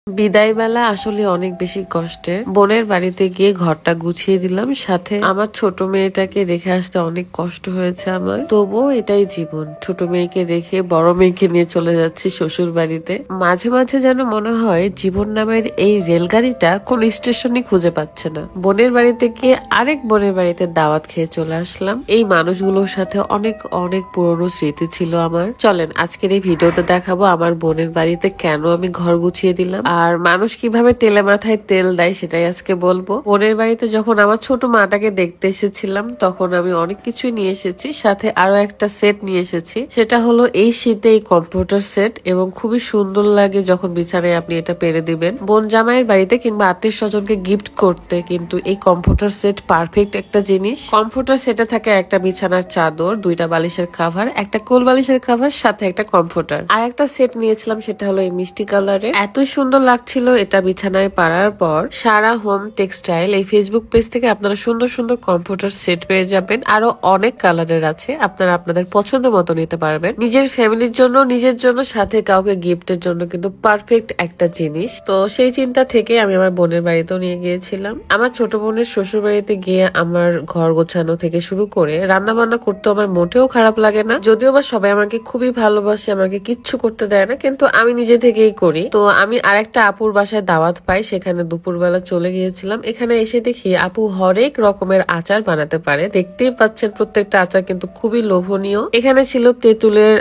বিদায় বেলা আসলে অনেক বেশি কষ্টের। বোনের বাড়িতে গিয়ে ঘরটা গুছিয়ে দিলাম, সাথে আমার ছোট মেয়েটাকে রেখে আসতে অনেক কষ্ট হয়েছে আমার। তবুও এটাই জীবন, ছোট মেয়েকে রেখে বড় মেয়েকে নিয়ে চলে যাচ্ছি শ্বশুর বাড়িতে। মাঝে মাঝে যেন মনে হয় জীবন নামের এই রেলগাড়িটা কোন স্টেশনই খুঁজে পাচ্ছে না। বোনের বাড়িতে গিয়ে আরেক বোনের বাড়িতে দাওয়াত খেয়ে চলে আসলাম। এই মানুষগুলোর সাথে অনেক অনেক পুরনো স্মৃতি ছিল আমার। চলেন আজকের এই ভিডিওতে দেখাবো আমার বোনের বাড়িতে কেন আমি ঘর গুছিয়ে দিলাম, আর মানুষ কিভাবে তেলে মাথায় তেল দেয় সেটাই আজকে বলবো। বোনের বাড়িতে যখন আমার ছোট মাটাকে দেখতে এসেছিলাম তখন আমি অনেক কিছুই নিয়ে এসেছি, সাথে আরো একটা সেট নিয়ে এসেছি। সেটা হলো এই শীতে এই কম্পিউটার সেট, এবং খুবই সুন্দর লাগে যখন বিছানায় আপনি এটা পেরে দিবেন বোন জামাইয়ের বাড়িতে কিংবা আত্মীয় স্বজনকে গিফট করতে। কিন্তু এই কম্পিউটার সেট পারফেক্ট একটা জিনিস। কম্পিউটার সেটে থাকে একটা বিছানার চাদর, দুইটা বালিশের কাভার, একটা কোল বালিশের কাভার, সাথে একটা কম্পিউটার। আর একটা সেট নিয়েছিলাম, সেটা হলো এই মিষ্টি কালারের। এত সুন্দর লাগছিল এটা বিছানায় পারার পর। সারা হোম টেক্সটাইল এই ফেসবুক পেজ থেকে আপনারা সুন্দর সুন্দর কম্পিউটার সেট পেয়ে যাবেন। আরো অনেক কালারের আছে, আপনারা আপনাদের পছন্দ মতো নিতে পারবেন। নিজের ফ্যামিলির জন্য, নিজের জন্য, সাথে কাউকে গিফটের জন্য কিন্তু পারফেক্ট একটা জিনিস। তো সেই চিন্তা থেকে আমি আমার বোনের বাড়িতেও নিয়ে গিয়েছিলাম। আমার ছোট বোনের শ্বশুর বাড়িতে গিয়ে আমার ঘর গোছানো থেকে শুরু করে রান্না বান্না করতে আমার মোটেও খারাপ লাগে না। যদিও বা সবাই আমাকে খুবই ভালোবাসে, আমাকে কিচ্ছু করতে দেয় না, কিন্তু আমি নিজে থেকেই করি। তো আমি আরেকটা আপুর বাসায় দাওয়াত পাই, সেখানে দুপুরবেলা চলে গিয়েছিলাম। এখানে এসে দেখি আপু হরেক রকমের আচার বানাতে পারে। দেখতেই পাচ্ছেন প্রত্যেকটা আচার কিন্তু খুবই লোভনীয়। এখানে ছিল তেঁতুলের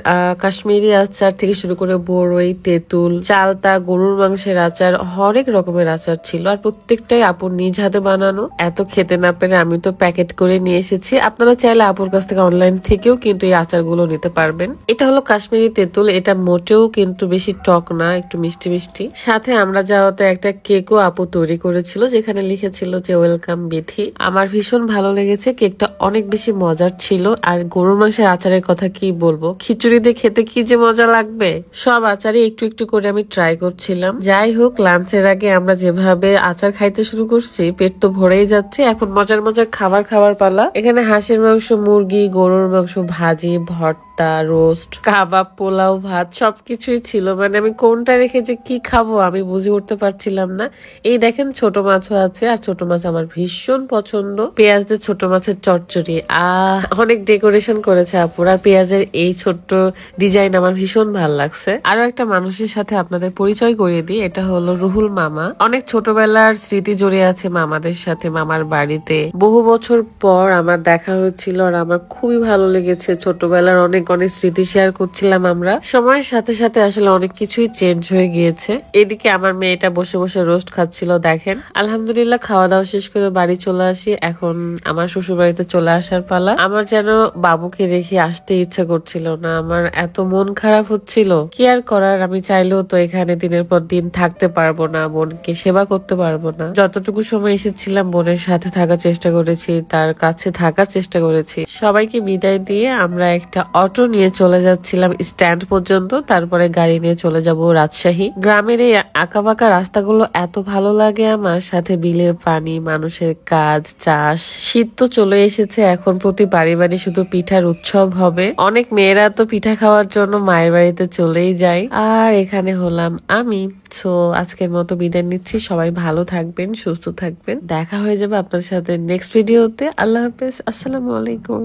কাশ্মীরি আচার থেকে শুরু করে বড়ই, তেঁতুল, চালতা, গরুর মাংসের আচার, হরেক রকমের আচার ছিল। আর প্রত্যেকটাই আপুর নিজ হাতে বানানো। এত খেতে না পেরে আমি তো প্যাকেট করে নিয়ে এসেছি। আপনারা চাইলে আপুর কাছ থেকে অনলাইন থেকেও কিন্তু এই আচারগুলো নিতে পারবেন। এটা হলো কাশ্মীরি তেঁতুল, এটা মোটেও কিন্তু বেশি টক না, একটু মিষ্টি মিষ্টি। সাথে আমরা যাওয়াতে একটা কেকও আপু তৈরি করেছিল, যেখানে লিখেছিল যে ওয়েলকাম বিথি। আমার ভীষণ ভালো লেগেছে, কেকটা অনেক বেশি মজার ছিল। আর গরুর মাংসের আচারের কথা কি বলবো, খিচুড়ি দিয়ে খেতে কি যে মজা লাগবে। সব আচারে একটু একটু করে আমি ট্রাই করছিলাম। যাই হোক, লাঞ্চের আগে আমরা যেভাবে আচার খাইতে শুরু করছি, পেট তো ভরেই যাচ্ছে। এখন মজার মজার খাবার পালা। এখানে হাঁসের মাংস, মুরগি, গরুর মাংস, ভাজি, ভর্তা, রোস্ট, কাবাব, পোলাও, ভাত সবকিছুই ছিল। মানে আমি কোনটা রেখে যে কি খাবো আমি বুঝে উঠতে পারছিলাম না। এই দেখেন ছোট মাছও আছে, আর ছোট মাছ আমার ভীষণ পছন্দ। পেঁয়াজ দিয়ে ছোট মাছের চচ্চড়ি, অনেক ডেকোরেশন করেছে আপুরা। পেঁয়াজের এই ছোট্ট ডিজাইন আমার ভীষণ ভালো লাগছে। আরো একটা মানুষের সাথে আপনাদের পরিচয় করিয়ে দিই, এটা হলো রুহুল মামা। অনেক ছোটবেলার স্মৃতি জড়িয়ে আছে মামাদের সাথে। মামার বাড়িতে বহু বছর পর আমার দেখা হয়েছিল, আর আমার খুবই ভালো লেগেছে। ছোটবেলার অনেক অনেক স্মৃতি শেয়ার করছিলাম আমরা। সময়ের সাথে সাথে আসলে অনেক কিছুই চেঞ্জ হয়ে গিয়েছে। এদিকে আমার মেয়েটা বসে বসে রোস্ট খাচ্ছিল দেখেন। আলহামদুলিল্লাহ খাওয়া দাওয়া শেষ করে বাড়ি চলে আসি। এখন আমার শ্বশুর বাড়িতে চলে আসার পালা। আমার যেন বাবুকে রেখে আসতে ইচ্ছা করছিল না, আমার এত মন খারাপ হচ্ছিল। কি আর করার, আমি চাইলেও তো এখানে দিনের পর দিন থাকতে পারবো না, বোনকে সেবা করতে পারবো না। যতটুকু সময় এসেছিলাম বোনের সাথে থাকার চেষ্টা করেছি, তার কাছে থাকার চেষ্টা করেছি। সবাইকে বিদায় দিয়ে আমরা একটা অটো নিয়ে চলে যাচ্ছিলাম স্ট্যান্ড পর্যন্ত, তারপরে গাড়ি নিয়ে চলে যাব রাজশাহী। গ্রামের এই আঁকাবাঁকা রাস্তাগুলো এত ভালো লাগে আমার, সাথে বিলের পানি, মানুষের কাজ, চাষ। শীত তো চলে এসেছে, এখন প্রতি বাড়ি বাড়ি শুধু পিঠার উৎসব হবে। অনেক মেয়েরা তো পিঠা খাওয়ার জন্য মায়ের বাড়িতে চলেই যায়, আর এখানে হলাম আমি। সো আজকের মতো বিদায় নিচ্ছি। সবাই ভালো থাকবেন, সুস্থ থাকবেন। দেখা হয়ে যাবে আপনার সাথে নেক্সট ভিডিওতে। আল্লাহ হাফেজ, আসসালামু আলাইকুম।